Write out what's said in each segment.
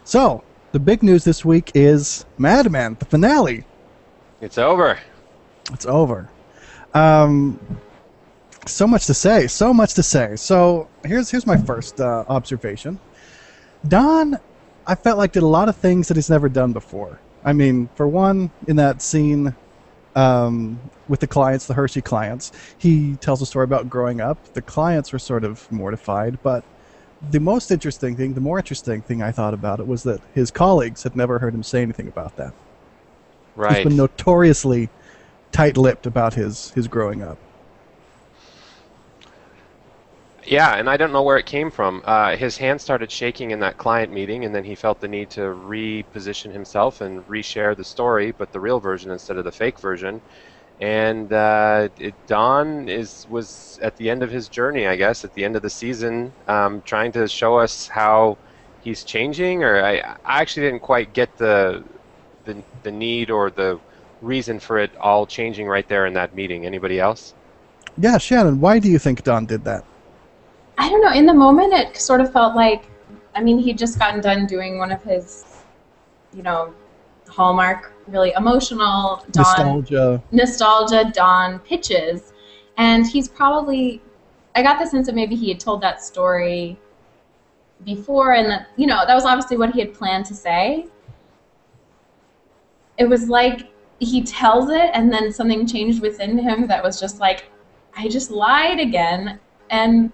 So, the big news this week is Mad Men, the finale. It's over. It's over. Um, so much to say. So much to say. So, here's my first observation. Don, I felt like did a lot of things that he's never done before. I mean, for one, in that scene with the clients, the Hershey clients, he tells a story about growing up. The clients were sort of mortified, but the more interesting thing I thought about it was that his colleagues had never heard him say anything about that. He's Right. been notoriously tight-lipped about his growing up. Yeah, and I don't know where it came from. His hand started shaking in that client meeting, and then he felt the need to reposition himself and reshare the story, but the real version instead of the fake version. And Don was at the end of his journey, I guess, at the end of the season, trying to show us how he's changing. Or I actually didn't quite get the need or the reason for it all changing right there in that meeting. Anybody else? Yeah, Shannon, why do you think Don did that? I don't know. In the moment, it sort of felt like, I mean, he'd just gotten done doing one of his, you know, hallmark, really emotional nostalgia Don pitches, and he's probably. I got the sense that maybe he had told that story before, and that that was obviously what he had planned to say. It was like he tells it, and then something changed within him that was just like, I just lied again, and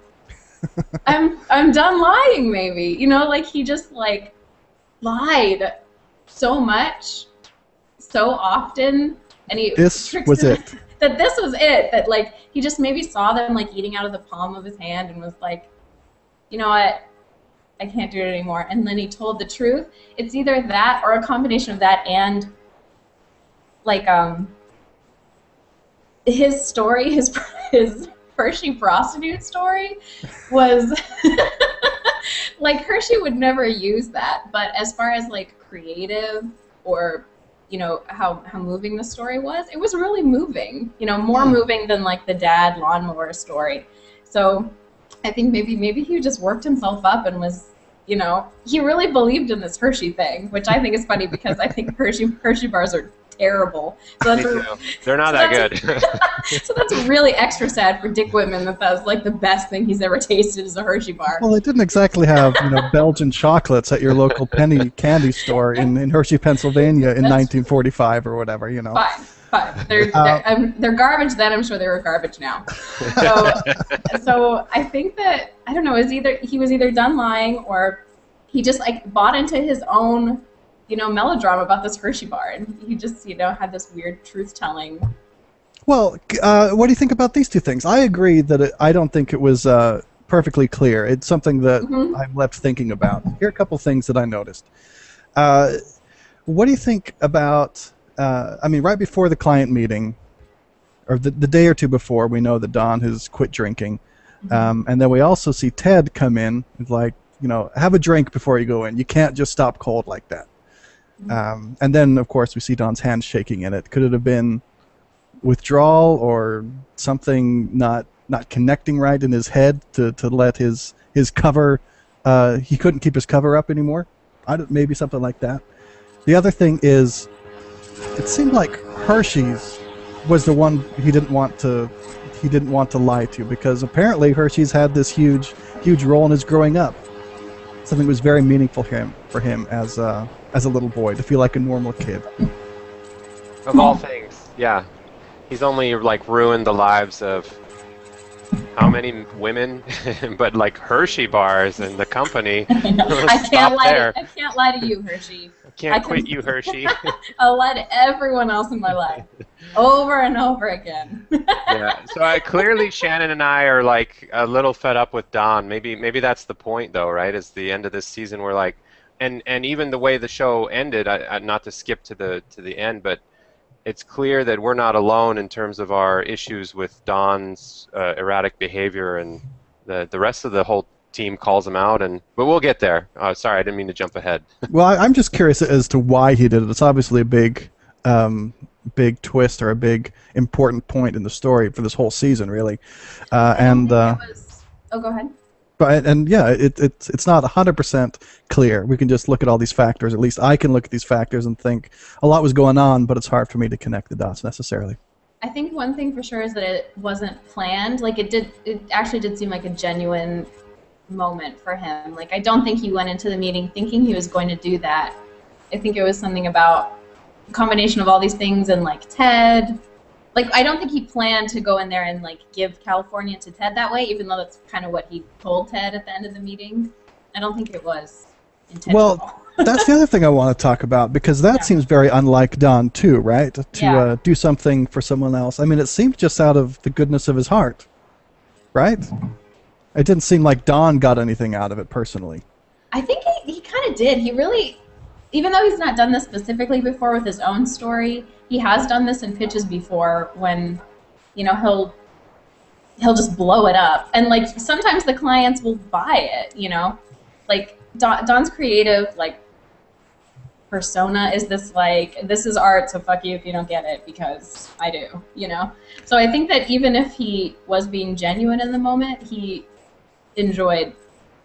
I'm done lying, maybe. Like he just like lied so much, so often, and he This tricks was them it. that this was it. That like he just maybe saw them like eating out of the palm of his hand and was like, you know what, I can't do it anymore. And then he told the truth. It's either that or a combination of that and like his story, his Hershey prostitute story was like Hershey would never use that, but as far as like creative or how moving the story was, it was really moving, more moving than like the dad lawnmower story. So I think maybe he just worked himself up and was he really believed in this Hershey thing, which I think is funny because I think Hershey bars are terrible. So Me too. They're not that good. So that's really extra sad for Dick Whitman that was like the best thing he's ever tasted is a Hershey bar. Well, they didn't exactly have Belgian chocolates at your local penny candy store in Hershey, Pennsylvania in 1945 or whatever. Fine. They're garbage then. I'm sure they were garbage now. So I think that I don't know. He was either done lying or he just like bought into his own melodrama about this Hershey bar, and he just had this weird truth telling. Well, what do you think about these two things? I agree that I don't think it was perfectly clear. It's something that I'm left thinking about. Here are a couple things that I noticed. What do you think about? I mean, right before the client meeting, or the day or two before, we know that Don has quit drinking, and then we also see Ted come in and like, have a drink before you go in. You can't just stop cold like that. And then, of course, we see Don's hand shaking in it. Could it have been withdrawal or something not connecting right in his head to let his cover? He couldn't keep his cover up anymore. Maybe something like that. The other thing is, it seemed like Hershey's was the one he didn't want to lie to, because apparently Hershey's had this huge role in his growing up. Something that was very meaningful for him as a little boy, to feel like a normal kid. Of all things, yeah. He's only like ruined the lives of how many women, but like Hershey bars and the company. I can't lie to you, Hershey. I can't quit you, Hershey. I'll lie to everyone else in my life, over and over again. Yeah. So clearly, Shannon and I are like a little fed up with Don. Maybe that's the point, though, right? It's the end of this season. We're like, and even the way the show ended. Not to skip to the end, but it's clear that we're not alone in terms of our issues with Don's erratic behavior, and the rest of the whole team calls him out. But we'll get there. Sorry, I didn't mean to jump ahead. Well, I'm just curious as to why he did it. It's obviously a big twist or a big important point in the story for this whole season, really. Oh, go ahead. But and yeah, it's not 100% clear. We can just look at all these factors. At least I can look at these factors and think a lot was going on, but it's hard for me to connect the dots necessarily. I think one thing for sure is that it wasn't planned. Like it actually did seem like a genuine moment for him. Like I don't think he went into the meeting thinking he was going to do that. I think it was something about a combination of all these things and like Ted. Like I don't think he planned to go in there and like give California to Ted that way, even though that's kind of what he told Ted at the end of the meeting. I don't think it was intentional. Well, that's the other thing I want to talk about, because that seems very unlike Don too, right? To do something for someone else. I mean, it seemed just out of the goodness of his heart, right? It didn't seem like Don got anything out of it personally. I think he kind of did. He really, even though he's not done this specifically before with his own story, he has done this in pitches before when, you know, he'll just blow it up. And like sometimes the clients will buy it, you know? Like Don's creative like persona is this like, this is art, so fuck you if you don't get it because I do, you know? So I think that even if he was being genuine in the moment, he enjoyed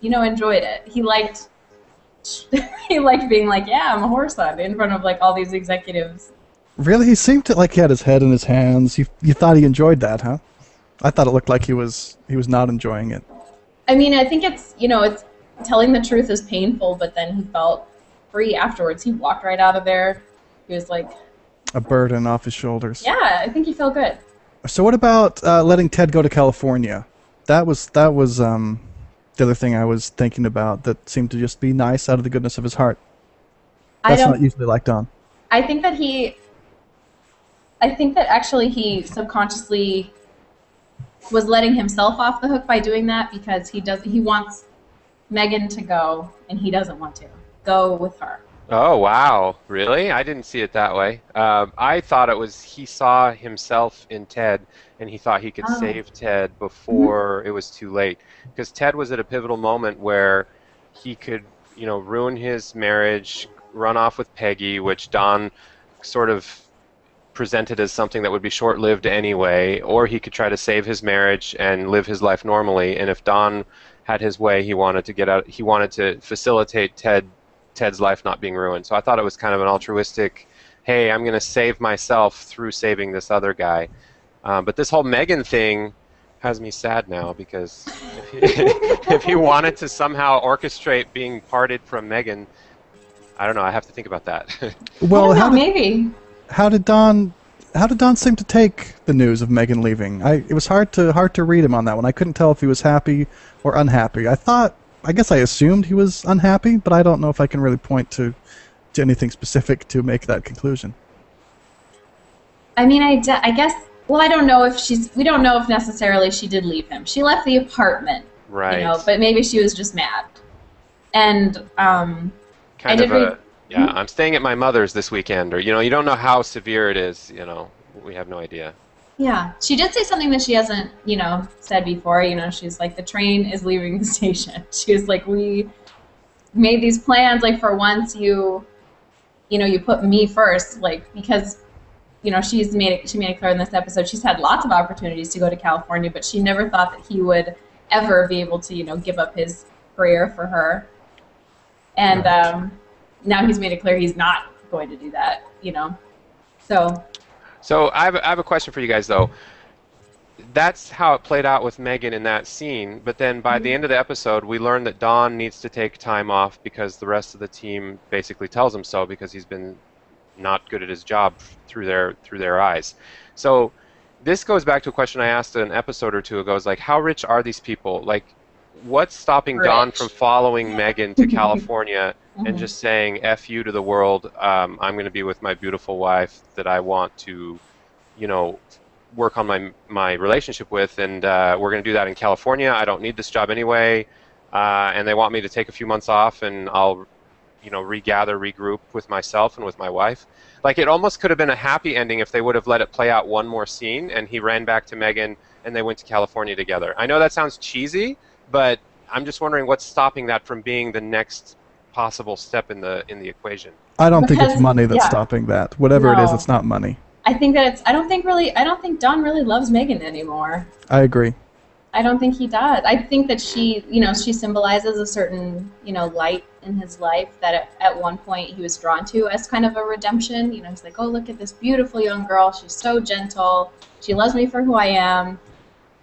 it. He liked being like, yeah, I'm a horse on in front of like all these executives. Really? He seemed to like he had his head in his hands. You thought he enjoyed that, huh? I thought it looked like he was not enjoying it. I mean, I think it's, you know, it's telling the truth is painful, but then he felt free afterwards. He walked right out of there. He was like a burden off his shoulders. Yeah, I think he felt good. So what about letting Ted go to California? That was the other thing I was thinking about that seemed to just be nice out of the goodness of his heart. That's not usually like Don. I think that actually he subconsciously was letting himself off the hook by doing that because he wants Megan to go and he doesn't want to go with her. Oh, wow. Really? I didn't see it that way. I thought it was he saw himself in Ted, and he thought he could save Ted before it was too late. Because Ted was at a pivotal moment where he could, you know, ruin his marriage, run off with Peggy, which Don sort of presented as something that would be short-lived anyway, or he could try to save his marriage and live his life normally. And if Don had his way, he wanted to get out. He wanted to facilitate Ted's life not being ruined. So I thought it was kind of an altruistic, hey, I'm going to save myself through saving this other guy. But this whole Megan thing has me sad now because if he wanted to somehow orchestrate being parted from Megan, I don't know. I have to think about that. Well, maybe. How did Don seem to take the news of Megan leaving? It was hard to read him on that one. I couldn't tell if he was happy or unhappy. I guess I assumed he was unhappy, but I don't know if I can really point to anything specific to make that conclusion. I mean, I guess. Well, I don't know if we don't know if necessarily she did leave him. She left the apartment, right? You know, but maybe she was just mad. And I'm staying at my mother's this weekend, or you don't know how severe it is. We have no idea. Yeah, she did say something that she hasn't, said before. She's like, the train is leaving the station. She was like, we made these plans. Like, for once, you put me first. Like, because, she made it clear in this episode she's had lots of opportunities to go to California, but she never thought that he would ever be able to, give up his career for her. And now he's made it clear he's not going to do that. So I have a question for you guys, though. That's how it played out with Megan in that scene, but then by the end of the episode, we learn that Don needs to take time off because the rest of the team basically tells him so because he's been not good at his job through their eyes. So this goes back to a question I asked an episode or two ago. Is like, how rich are these people? Like, what's stopping Don from following Megan to California and just saying F you to the world, I'm going to be with my beautiful wife that I want to, work on my relationship with, and we're going to do that in California. I don't need this job anyway, and they want me to take a few months off, and I'll, regroup with myself and with my wife. Like, it almost could have been a happy ending if they would have let it play out one more scene, and he ran back to Megan, and they went to California together. I know that sounds cheesy, but I'm just wondering what's stopping that from being the next possible step in the equation. I don't think it's money that's stopping that. Whatever it is, it's not money. I think that I don't think Don really loves Megan anymore. I agree. I don't think he does. I think that she, she symbolizes a certain, light in his life that at one point he was drawn to as kind of a redemption. He's like, oh, look at this beautiful young girl. She's so gentle. She loves me for who I am.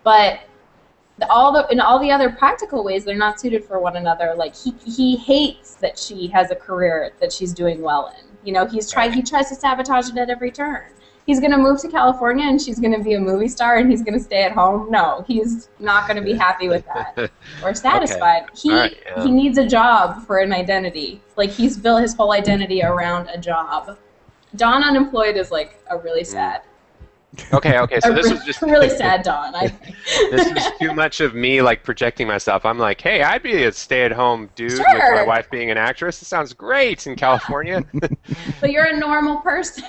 But in all the other practical ways, they're not suited for one another. Like he hates that she has a career that she's doing well in. He tries to sabotage it at every turn. He's going to move to California and she's going to be a movie star and he's going to stay at home. No, he's not going to be happy with that or satisfied. Okay. He needs a job for an identity. Like he's built his whole identity around a job. Dawn unemployed is like a really sad. Okay. So this was just really sad, Dawn. I think. This is too much of me like projecting myself. I'm like, hey, I'd be a stay-at-home dude with my wife being an actress. It sounds great in California. But you're a normal person.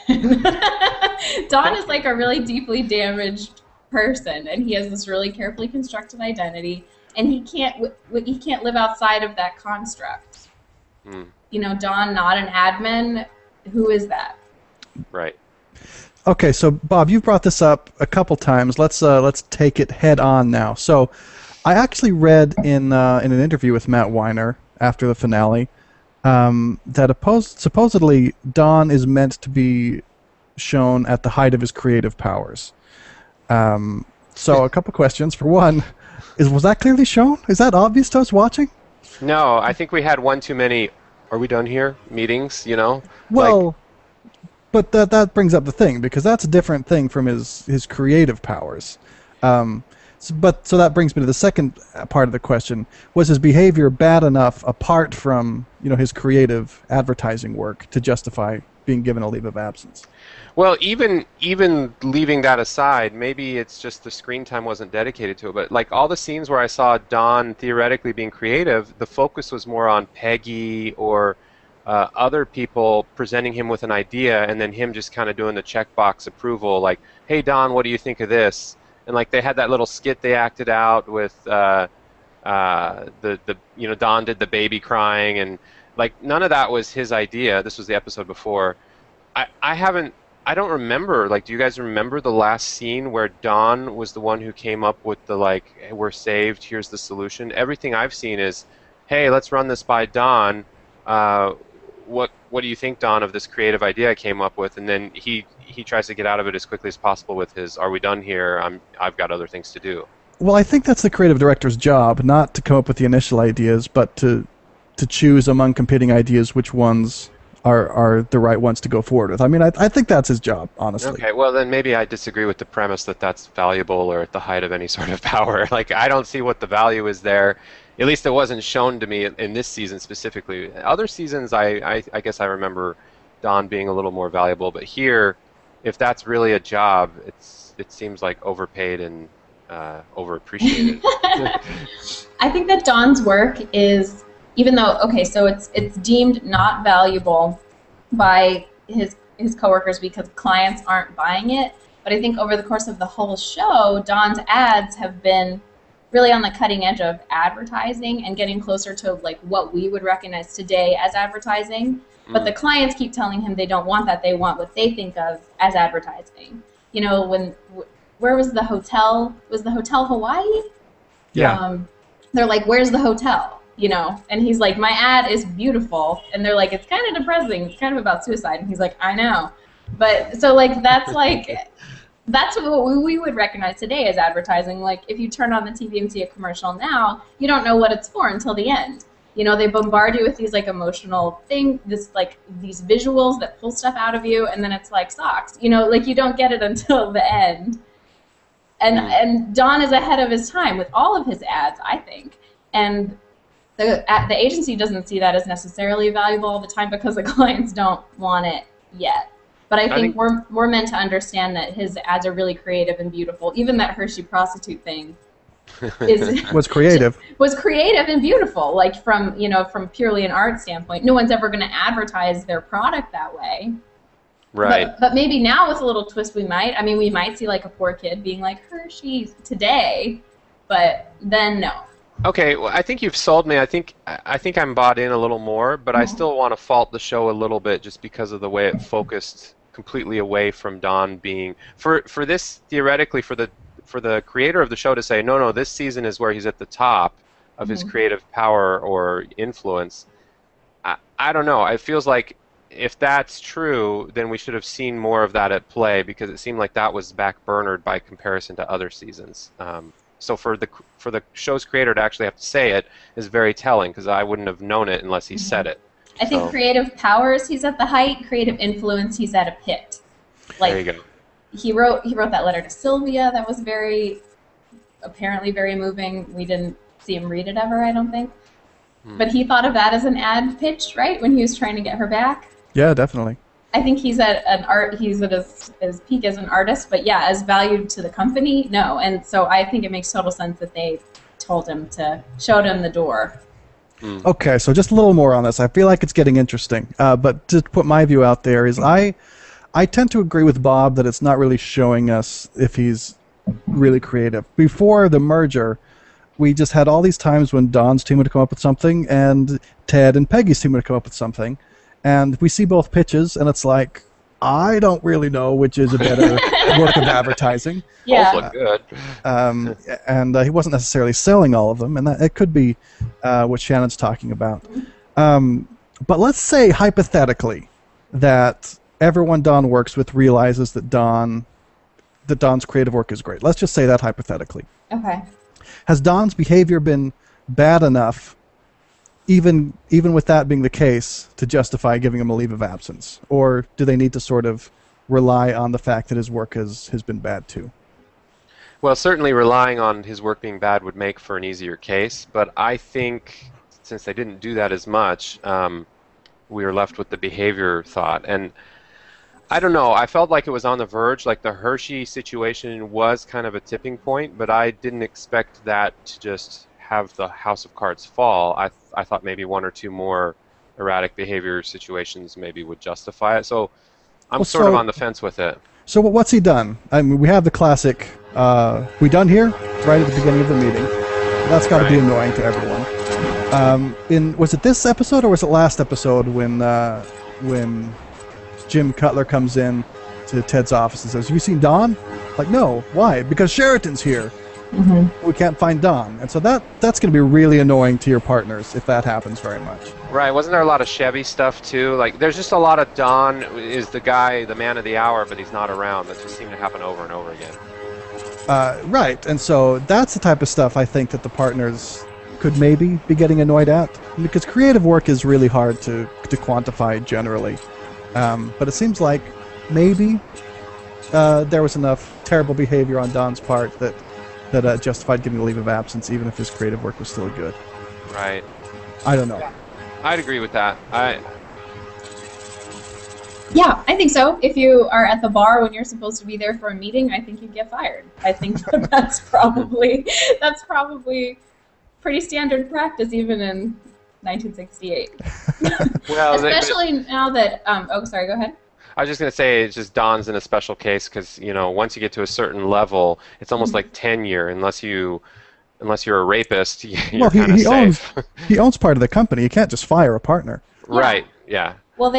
Dawn is like a really deeply damaged person, and he has this really carefully constructed identity, and he can't live outside of that construct. Dawn, not an admin. Who is that? Right. Okay, so Bob, you've brought this up a couple times. Let's take it head on now. So, I actually read in an interview with Matt Weiner after the finale that supposedly Don is meant to be shown at the height of his creative powers. So, a couple questions. For one, was that clearly shown? Is that obvious to us watching? No, I think we had one too many. Are we done here? Meetings, Well. But that brings up the thing, because that's a different thing from his creative powers. So that brings me to the second part of the question. Was his behavior bad enough apart from his creative advertising work to justify being given a leave of absence? Well, even leaving that aside, maybe it's just the screen time wasn't dedicated to it. But like all the scenes where I saw Don theoretically being creative, the focus was more on Peggy or other people presenting him with an idea, and then him just kind of doing the checkbox approval, like, "Hey Don, what do you think of this?" And like they had that little skit they acted out with Don did the baby crying, and like none of that was his idea. This was the episode before. I don't remember. Like, do you guys remember the last scene where Don was the one who came up with the like, hey, "We're saved. Here's the solution"? Everything I've seen is, "Hey, let's run this by Don. What do you think, Don, of this creative idea I came up with?" And then he tries to get out of it as quickly as possible with his, "Are we done here? I've got other things to do." Well, I think that's the creative director's job, not to come up with the initial ideas, but to choose among competing ideas which ones are the right ones to go forward with. I mean, I think that's his job, honestly. Okay, well then maybe I disagree with the premise that that's valuable or at the height of any sort of power. Like, I don't see what the value is there. At least it wasn't shown to me in this season specifically. Other seasons, I guess I remember Don being a little more valuable, but here, if that's really a job, it seems like overpaid and overappreciated. I think that Don's work is, even though, okay, so it's deemed not valuable by his coworkers because clients aren't buying it, but I think over the course of the whole show, Don's ads have been really on the cutting edge of advertising and getting closer to like what we would recognize today as advertising. But the clients keep telling him they don't want that. They want what they think of as advertising. Where was the hotel? Was the hotel Hawaii? Yeah. They're like, "Where's the hotel?" And he's like, "My ad is beautiful." And they're like, "It's kind of depressing. It's kind of about suicide." And he's like, "I know." But so like that's what we would recognize today as advertising. Like, if you turn on the TV and see a commercial now, you don't know what it's for until the end. They bombard you with these like emotional things, these visuals that pull stuff out of you, and then it's like socks. Like you don't get it until the end. And Don is ahead of his time with all of his ads, I think. And the agency doesn't see that as necessarily valuable all the time because the clients don't want it yet. But I think we're meant to understand that his ads are really creative and beautiful. Even that Hershey prostitute thing was creative. Was creative and beautiful. Like from purely an art standpoint, no one's ever going to advertise their product that way. Right. But maybe now with a little twist, we might see like a poor kid being like Hershey's today, but then no. Okay, well, I think you've sold me. I think I'm bought in a little more, but I still want to fault the show a little bit just because of the way it focused completely away from Don being for this theoretically for for the creator of the show to say, no, this season is where he's at the top of his creative power or influence, I don't know. It feels like if that's true, then we should have seen more of that at play, because it seemed like that was backburnered by comparison to other seasons. So for the show's creator to actually have to say it is very telling, because I wouldn't have known it unless he said it. I think creative powers, he's at the height. Creative influence, he's at a pit. Like, there you go. He wrote that letter to Sylvia that was apparently very moving. We didn't see him read it ever, I don't think. But he thought of that as an ad pitch, right, when he was trying to get her back? Yeah, definitely. I think he's at his peak as an artist, but yeah, as valued to the company, no. And so I think it makes total sense that they showed him the door. Okay, so just a little more on this. I feel like it's getting interesting. But to put my view out there is I tend to agree with Bob that it's not really showing us if he's really creative. Before the merger, we just had all these times when Don's team would come up with something and Ted and Peggy's team would come up with something. And we see both pitches, and it's like, I don't really know which is a better work of advertising. Yeah. Both look good. And he wasn't necessarily selling all of them, and it could be what Shannon's talking about. But let's say, hypothetically, that everyone Don works with realizes that Don's creative work is great. Let's just say that hypothetically. Okay. Has Don's behavior been bad enough, even with that being the case, to justify giving him a leave of absence? Or do they need to sort of rely on the fact that his work has been bad too? Well, certainly relying on his work being bad would make for an easier case, but I think since they didn't do that as much, we were left with the behavior thought. And I don't know, I felt like it was on the verge, like the Hershey situation was kind of a tipping point, but I didn't expect that to just have the house of cards fall. I thought maybe one or two more erratic behavior situations maybe would justify it. So I'm sort of on the fence with it. So what's he done? I mean, we have the classic, we done here? Right at the beginning of the meeting. That's got to be annoying to everyone. Was it this episode or was it last episode when Jim Cutler comes in to Ted's office and says, "Have you seen Don?" Like, no. Why? Because Sheraton's here. We can't find Don. And so that's going to be really annoying to your partners if that happens very much. Right. Wasn't there a lot of Chevy stuff too? Like, there's just a lot of Don is the guy, the man of the hour, but he's not around. That just seemed to happen over and over again. Right. And so that's the type of stuff I think that the partners could maybe be getting annoyed at. Because creative work is really hard to quantify generally. But it seems like maybe there was enough terrible behavior on Don's part that justified giving a leave of absence, even if his creative work was still good. Right. I don't know. Yeah. I'd agree with that. Yeah, I think so. If you are at the bar when you're supposed to be there for a meeting, I think you'd get fired. I think that's probably pretty standard practice, even in 1968. Well, especially now that. Oh, sorry. Go ahead. I was just going to say, it's just Don's in a special case because, once you get to a certain level, it's almost like tenure. Unless you're a rapist, you're kind of safe. He owns part of the company. You can't just fire a partner. Yeah. Right, yeah. Well,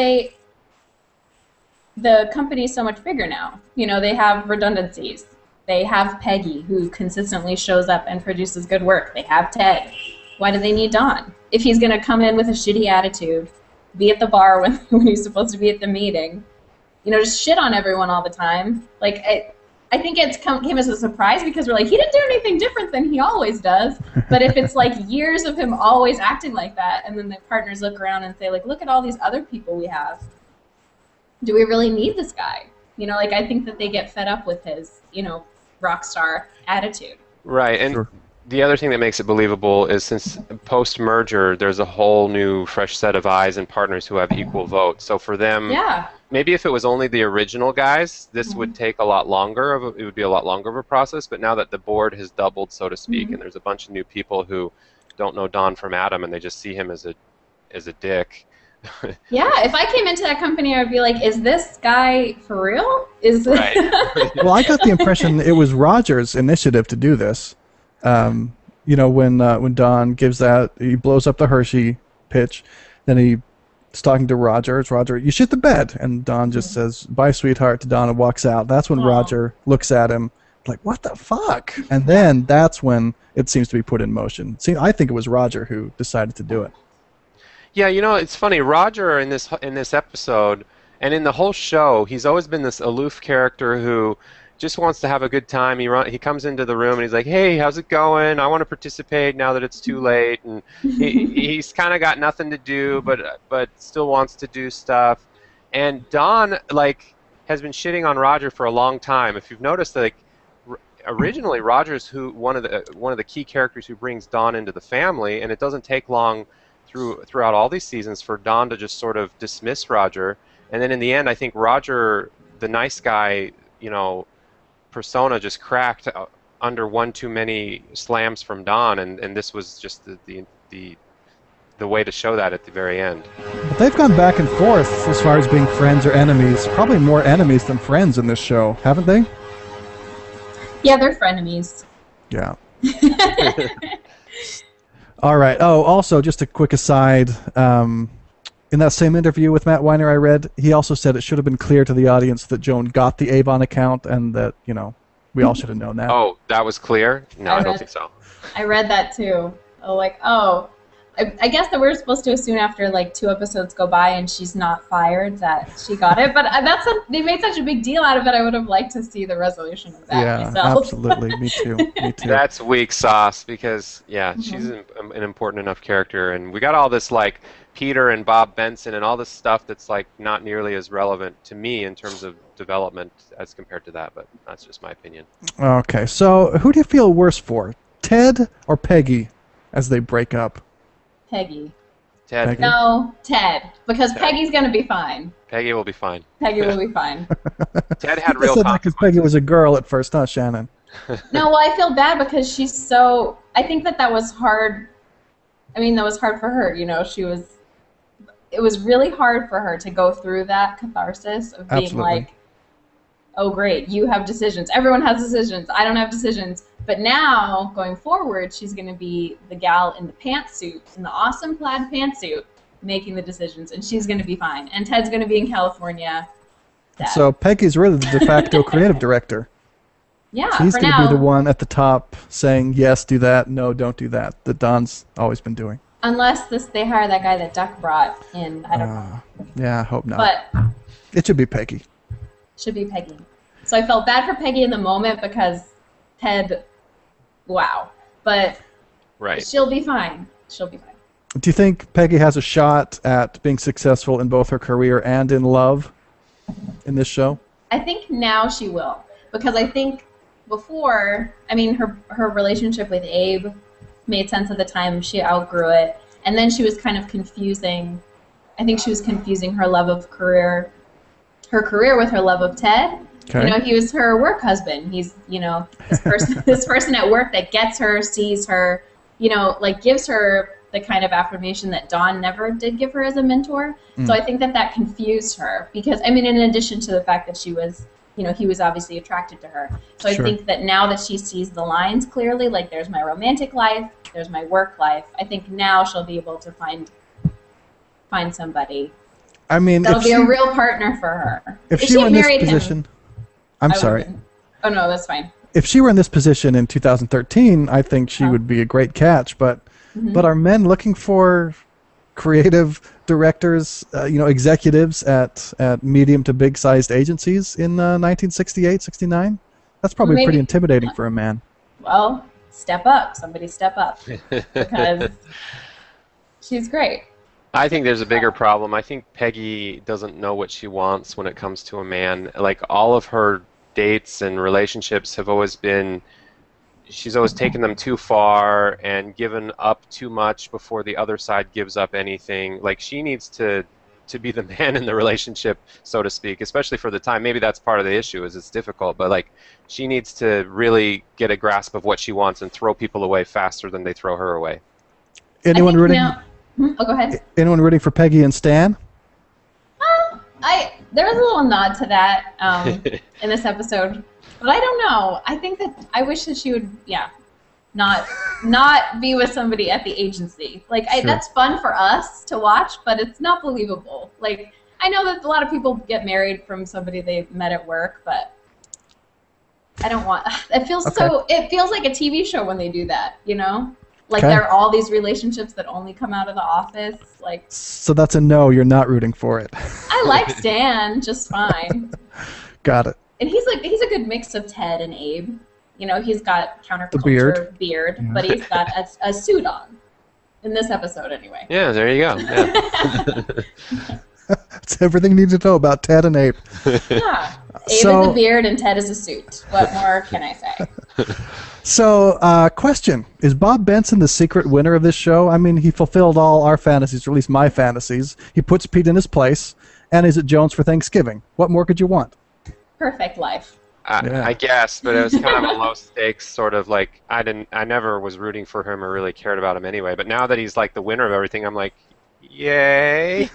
the company's so much bigger now. They have redundancies. They have Peggy, who consistently shows up and produces good work. They have Ted. Why do they need Don? If he's going to come in with a shitty attitude, be at the bar when he's supposed to be at the meeting, just shit on everyone all the time. Like, I think came as a surprise because we're like, he didn't do anything different than he always does. But if it's like years of him always acting like that, and then the partners look around and say, like, look at all these other people we have. Do we really need this guy? I think that they get fed up with his, rock star attitude. Right, and Sure. The other thing that makes it believable is since post-merger, there's a whole new fresh set of eyes and partners who have equal votes. So for them, Yeah. maybe if it was only the original guys, this would take a lot longer. It would be a lot longer of a process. But now that the board has doubled, so to speak, and there's a bunch of new people who don't know Don from Adam, and they just see him as a dick. Yeah, if I came into that company, I'd be like, is this guy for real? Right. Well, I got the impression it was Roger's initiative to do this. When Don gives he blows up the Hershey pitch, then he's talking to Roger. It's Roger, you shit the bed. And Don just says, bye, sweetheart, to Don and walks out. That's when Roger looks at him like, what the fuck? And then that's when it seems to be put in motion. See, I think it was Roger who decided to do it. Yeah, it's funny. Roger in this episode and in the whole show, he's always been this aloof character who just wants to have a good time. He comes into the room and he's like, "Hey, how's it going? I want to participate now that it's too late." And he's kind of got nothing to do, but still wants to do stuff. And Dawn has been shitting on Roger for a long time. If you've noticed, originally Roger's one of the key characters who brings Dawn into the family, and it doesn't take long throughout all these seasons for Dawn to just sort of dismiss Roger. And then in the end, I think Roger, the nice guy, persona just cracked under one too many slams from Dawn, and this was just the way to show that at the very end. But they've gone back and forth as far as being friends or enemies. Probably more enemies than friends in this show, haven't they? Yeah, they're frenemies. Yeah. All right. Oh, also, just a quick aside. In that same interview with Matt Weiner I read, he also said it should have been clear to the audience that Joan got the Avon account and that, we all should have known that. Oh, that was clear? No, I don't think so. I read that too. I guess that we're supposed to assume after 2 episodes go by and she's not fired that she got it, but they made such a big deal out of it. I would have liked to see the resolution of that myself. Absolutely. Me too. That's weak sauce because she's an important enough character, and we got all this Peter and Bob Benson and all this stuff that's not nearly as relevant to me in terms of development as compared to that, but that's just my opinion. Okay, so who do you feel worse for, Ted or Peggy, as they break up? Peggy. Ted. Peggy? No, Ted, because Peggy's going to be fine. Peggy will be fine. Peggy will be fine. Ted had real consequences. Because Peggy was a girl at first, huh, Shannon? No, well, I feel bad because she's so... I think that was hard. I mean, that was hard for her. It was really hard for her to go through that catharsis of being Absolutely. oh, great, you have decisions. Everyone has decisions. I don't have decisions. But now, going forward, she's going to be the gal in the pantsuit, in the awesome plaid pantsuit, making the decisions, and she's going to be fine. And Ted's going to be in California. So Peggy's really the de facto creative director. Yeah, she's for going now. to be the one at the top saying, yes, do that, no, don't do that Don's always been doing. Unless they hire that guy that Duck brought in, I don't know. Yeah, I hope not. But it should be Peggy. Should be Peggy. So I felt bad for Peggy in the moment because Ted, wow. But she'll be fine. She'll be fine. Do you think Peggy has a shot at being successful in both her career and in love in this show? I think now she will. Because I think before, her relationship with Abe made sense at the time. She outgrew it. And then she was kind of confusing. I think she was confusing her love of her career with her love of Ted. Okay. He was her work husband. He's, this person at work that gets her, sees her, gives her the kind of affirmation that Dawn never did give her as a mentor. So I think that confused her because, in addition to the fact that she was, he was obviously attracted to her. So I think that now that she sees the lines clearly, there's my romantic life, there's my work life, I think now she'll be able to find somebody. That'll be a real partner for her. If she were in this position, I'm sorry. Oh no, that's fine. If she were in this position in 2013, I think she would be a great catch. But are men looking for creative directors, executives at medium to big sized agencies in 1968, 69? That's probably pretty intimidating for a man. Well, step up. Somebody step up because she's great. I think there's a bigger problem. I think Peggy doesn't know what she wants when it comes to a man. All of her dates and relationships have always been, she's always taken them too far and given up too much before the other side gives up anything. She needs to be the man in the relationship, so to speak, especially for the time. Maybe that's part of the issue, is it's difficult, but she needs to really get a grasp of what she wants and throw people away faster than they throw her away. Anyone rooting? Oh, go ahead. Anyone rooting for Peggy and Stan? There was a little nod to that in this episode, but I don't know. I think that I wish that she would, not be with somebody at the agency. That's fun for us to watch, but it's not believable. I know that a lot of people get married from somebody they met at work, but I don't want. It feels Okay. so. It feels like a TV show when they do that. You know, like Okay. there are all these relationships that only come out of the office. Like So that's a no. You're not rooting for it. I like Stan just fine, Got it. and he's a good mix of Ted and Abe. You know, he's got counterculture beard, Yeah. but he's got a suit on in this episode anyway. Yeah, there you go. Yeah. That's everything you need to know about Ted and Abe. Yeah. Abe So- is a beard and Ted is a suit. What more can I say? So, question. Is Bob Benson the secret winner of this show? I mean, he fulfilled all our fantasies, or at least my fantasies. He puts Pete in his place, and is at Jones for Thanksgiving. What more could you want? Perfect life. Yeah. I guess, but it was kind of a low stakes sort of like I never was rooting for him or really cared about him anyway. But now that he's like the winner of everything, I'm like, yay!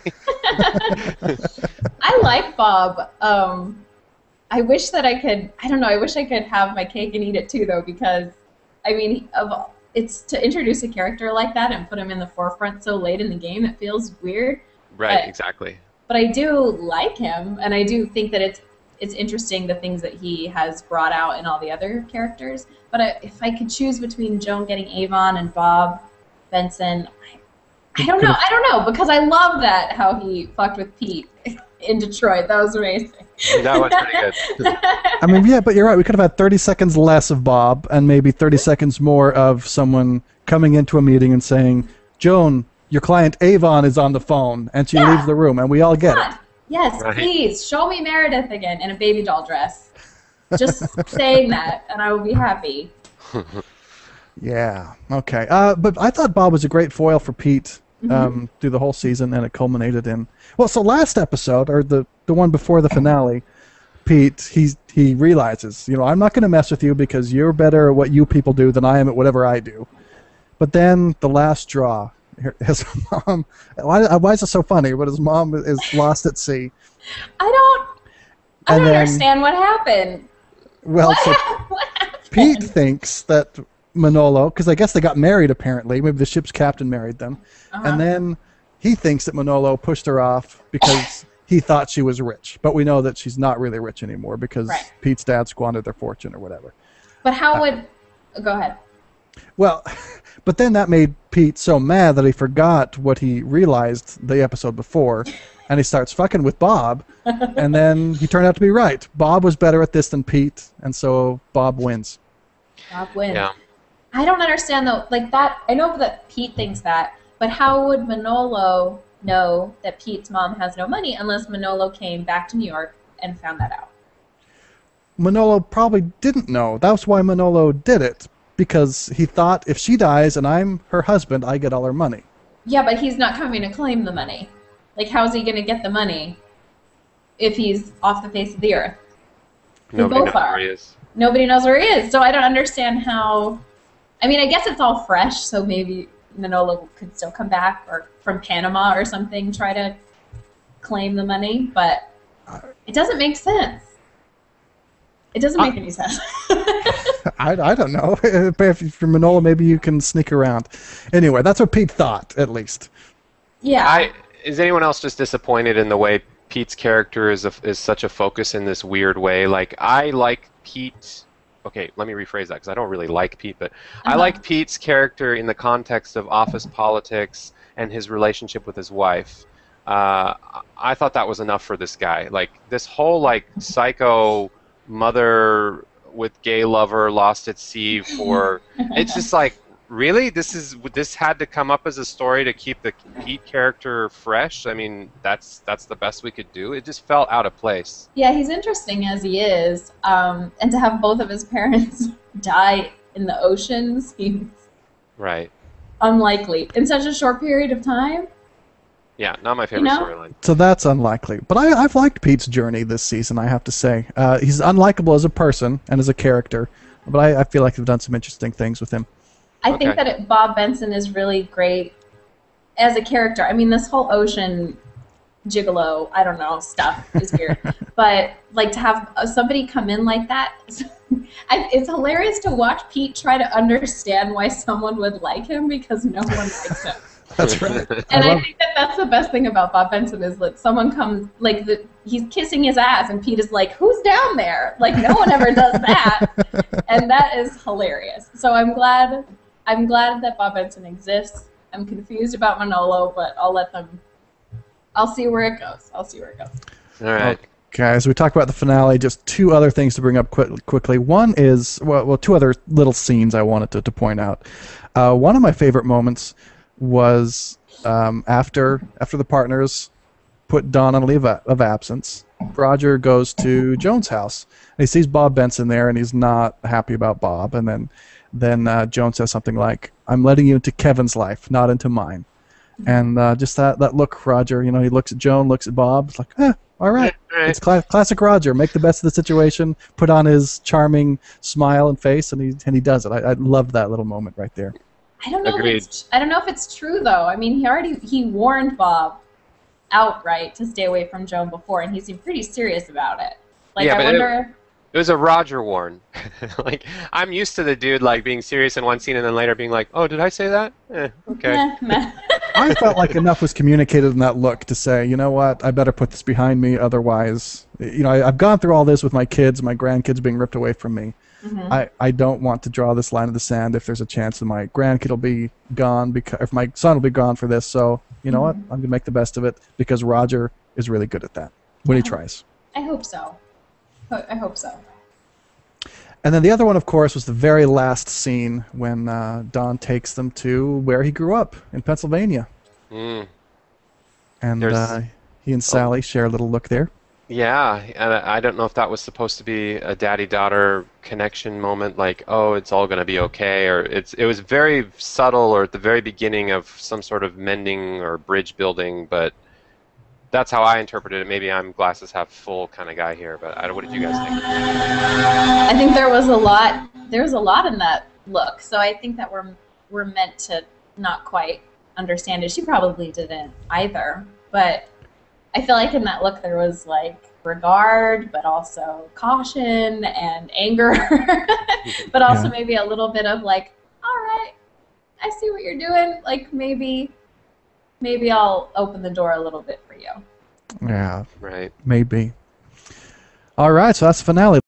I like Bob. I wish that I could. I don't know. I wish I could have my cake and eat it too, though, because I mean, it's to introduce a character like that and put him in the forefront so late in the game. It feels weird. Right, But- exactly. But I do like him, and I do think that it's interesting the things that he has brought out in all the other characters. But if I could choose between Joan getting Avon and Bob Benson, I don't know. I don't know, because I love that how he fucked with Pete in Detroit. That was amazing. That was pretty good. I mean, yeah, but you're right. We could have had 30 seconds less of Bob and maybe 30 seconds more of someone coming into a meeting and saying, Joan, your client Avon is on the phone, and she leaves the room, and we all get it. God. Yes, Right. please show me Meredith again in a baby doll dress. Just saying that, and I will be happy. Yeah, okay. But I thought Bob was a great foil for Pete through the whole season, and it culminated in... Well, so last episode, or the one before the finale, Pete, he realizes, I'm not going to mess with you because you're better at what you people do than I am at whatever I do. But then the last straw, his mom... Why is it so funny? But his mom is lost at sea. I And don't then- understand what happened. Well, so What happened? Pete thinks that Manolo, because I guess they got married apparently, maybe the ship's captain married them, and then he thinks that Manolo pushed her off because he thought she was rich. But we know that she's not really rich anymore because Right. Pete's dad squandered their fortune or whatever. But how would... Go ahead. Well, but then that made Pete so mad that he forgot what he realized the episode before, and he starts fucking with Bob, and then he turned out to be right. Bob was better at this than Pete, and so Bob wins. Bob wins. Yeah. I don't understand, though. Like that, I know that Pete thinks that, but how would Manolo know that Pete's mom has no money unless Manolo came back to New York and found that out? Manolo probably didn't know. That's why Manolo did it, because he thought if she dies and I'm her husband, I get all her money. Yeah, but he's not coming to claim the money. Like, how is he going to get the money if he's off the face of the earth? Nobody both knows are. where he is. Nobody knows where he is, so I don't understand how... I mean, I guess it's all fresh, so maybe Manolo could still come back, or from Panama or something, try to claim the money, but it doesn't make sense. It doesn't make any sense. I don't know. If you're Manolo, maybe you can sneak around. Anyway, that's what Pete thought, at least. Yeah. Is anyone else just disappointed in the way Pete's character is such a focus in this weird way? Like, I like Pete... Okay, let me rephrase that because I don't really like Pete, but I like Pete's character in the context of office politics and his relationship with his wife. I thought that was enough for this guy. Like, this whole, like, psycho mother with gay lover lost at sea for... It's just like, really? This had to come up as a story to keep the Pete character fresh? I mean, that's the best we could do. It just felt out of place. Yeah, he's interesting as he is, and to have both of his parents die in the ocean seems Right. unlikely in such a short period of time. Yeah, not my favorite storyline. So that's unlikely. But I've liked Pete's journey this season, I have to say. He's unlikable as a person and as a character, but I feel like they've done some interesting things with him. I think that Bob Benson is really great as a character. I mean, this whole ocean gigolo, I don't know, stuff is weird. But, like, to have somebody come in like that, it's hilarious to watch Pete try to understand why someone would like him because no one likes him. That's right. And I think that that's the best thing about Bob Benson is that someone comes, like, he's kissing his ass, and Pete is like, who's down there? Like, no one ever does that. And that is hilarious. So I'm glad that Bob Benson exists. I'm confused about Manolo, but I'll see where it goes. All right. Guys, we talked about the finale. Just two other things to bring up quickly. One is, well, two other little scenes I wanted to point out. One of my favorite moments was after the partners put Don on leave of absence. Roger goes to Joan's house, and he sees Bob Benson there, and he's not happy about Bob. And then Joan says something like, "I'm letting you into Kevin's life, not into mine." And just that look, Roger, he looks at Joan, looks at Bob, it's like, all right. It's classic Roger. Make the best of the situation, put on his charming smile and face, and he does it. I loved that little moment right there. I don't know if it's true though. I mean, he warned Bob outright to stay away from Joan before, and he seemed pretty serious about it. Like, I wonder. It was a Roger warn. Like, I'm used to the dude like being serious in one scene and then later being like, "Oh, did I say that? Okay." I felt like enough was communicated in that look to say, you know what, I better put this behind me, otherwise, I've gone through all this with my kids, my grandkids being ripped away from me. Mm-hmm. I don't want to draw this line in the sand if there's a chance that my grandkid will be gone, if my son will be gone for this, so, you know what, I'm going to make the best of it, because Roger is really good at that, when he tries. I hope so. I hope so. And then the other one, of course, was the very last scene when Don takes them to where he grew up, in Pennsylvania. Mm. And he and Sally share a little look there. Yeah, and I don't know if that was supposed to be a daddy-daughter connection moment, like, oh, it's all going to be okay, or it was very subtle, or at the very beginning of some sort of mending or bridge building, but that's how I interpreted it. Maybe I'm glasses half full kind of guy here, but what did you guys think? I think there was a lot in that look, so I think that we're meant to not quite understand it. She probably didn't either, but I feel like in that look there was like regard, but also caution and anger, but also maybe a little bit of like, all right, I see what you're doing, like maybe I'll open the door a little bit for you. Yeah. Right. Maybe. All right, so that's the finale.